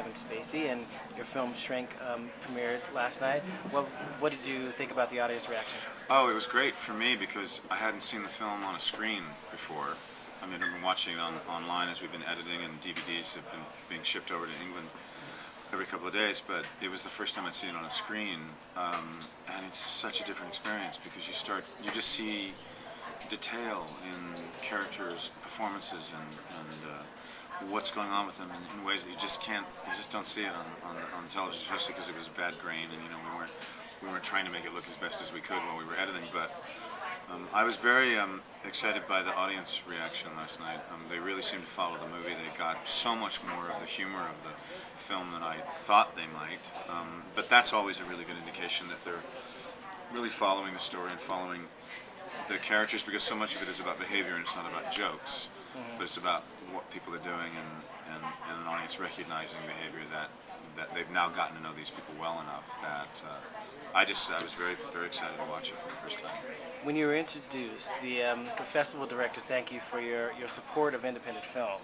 Kevin Spacey, and your film Shrink premiered last night. What did you think about the audience reaction? Oh, it was great for me because I hadn't seen the film on a screen before. I mean, I've been watching it online as we've been editing, and DVDs have been being shipped over to England every couple of days, but it was the first time I'd seen it on a screen, and it's such a different experience because you just see detail in characters' performances and what's going on with them in ways that you just don't see it on television, especially because it was bad grain, and we weren't trying to make it look as best as we could while we were editing. But I was very excited by the audience reaction last night. They really seemed to follow the movie. They got so much more of the humor of the film than I thought they might. But that's always a really good indication that they're really following the story and following the characters, because so much of it is about behavior and it's not about jokes, but it's about what people are doing and an audience recognizing behavior that they've now gotten to know these people well enough that I was very, very excited to watch it for the first time. When you were introduced, the festival director thanked you for your support of independent film.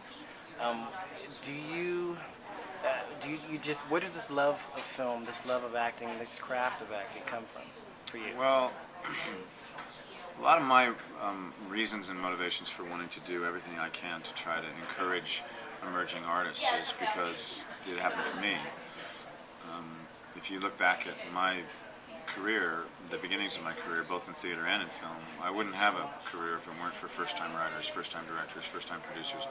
Where does this love of film, this love of acting, this craft of acting come from for you? Well, a lot of my reasons and motivations for wanting to do everything I can to try to encourage emerging artists is because it happened for me. If you look back at my career, the beginnings of my career, both in theater and in film, I wouldn't have a career if it weren't for first-time writers, first-time directors, first-time producers,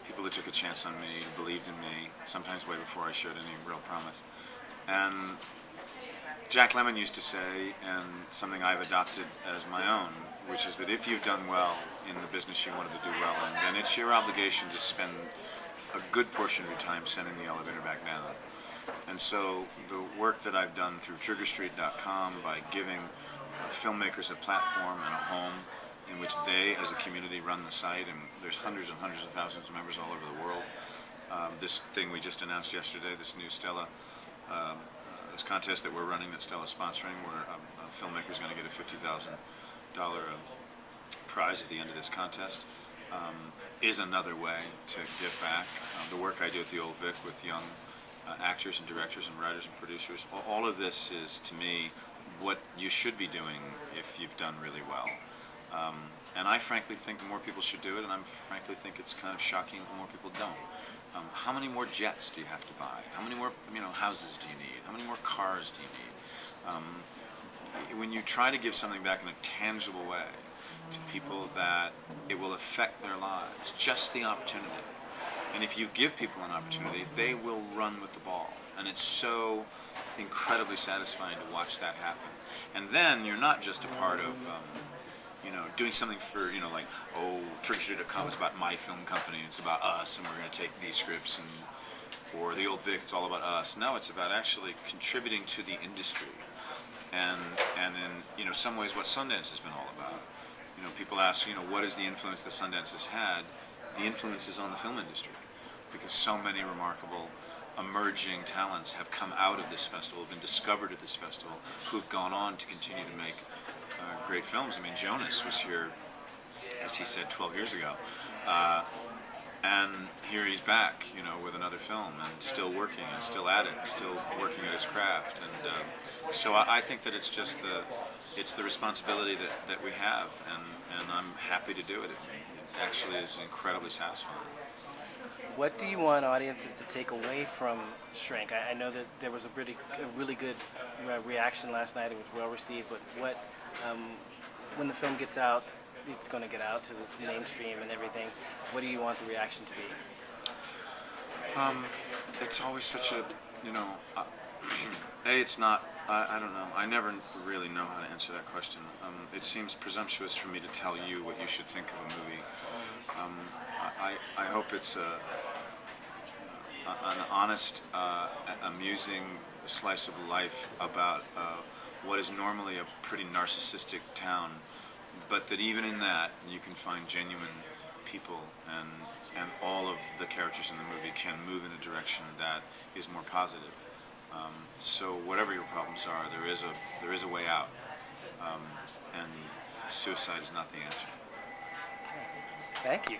people that took a chance on me, who believed in me, sometimes way before I showed any real promise. And Jack Lemmon used to say, and something I've adopted as my own, which is that if you've done well in the business you wanted to do well in, then it's your obligation to spend a good portion of your time sending the elevator back down. And so the work that I've done through TriggerStreet.com, by giving filmmakers a platform and a home in which they, as a community, run the site, and there's hundreds and hundreds of thousands of members all over the world. This thing we just announced yesterday, this new Stella, this contest that we're running that Stella's sponsoring, where a filmmaker is going to get a $50,000 prize at the end of this contest, is another way to give back. The work I do at the Old Vic with young actors and directors and writers and producers, all of this is, to me, what you should be doing if you've done really well. And I frankly think more people should do it, and I frankly think it's kind of shocking that more people don't. How many more jets do you have to buy? How many more houses do you need? How many more cars do you need? When you try to give something back in a tangible way to people that it will affect their lives, just the opportunity. And if you give people an opportunity, they will run with the ball. And it's so incredibly satisfying to watch that happen. And then you're not just a part of doing something for, like, TriggerStreet.com is about my film company, it's about us, and we're going to take these scripts, or the Old Vic, it's all about us. No, it's about actually contributing to the industry. And in some ways what Sundance has been all about. People ask, what is the influence that Sundance has had? The influence is on the film industry, because so many remarkable emerging talents have come out of this festival, been discovered at this festival, who've gone on to continue to make great films. I mean, Jonas was here, as he said, 12 years ago, and here he's back, with another film, and still working, and still at it, and still working at his craft. And so I think that it's just the responsibility that we have, and I'm happy to do it. It actually is incredibly satisfying. What do you want audiences to take away from Shrink? I know that there was a really good reaction last night. It was well received. But when the film gets out, it's going to get out to the mainstream and everything. What do you want the reaction to be? It's always such a, it's not. I don't know. I never really know how to answer that question. It seems presumptuous for me to tell you what you should think of a movie. I hope it's an honest, amusing slice of life about what is normally a pretty narcissistic town, but that even in that you can find genuine people, and all of the characters in the movie can move in a direction that is more positive. So whatever your problems are, there is a way out, and suicide is not the answer. Thank you.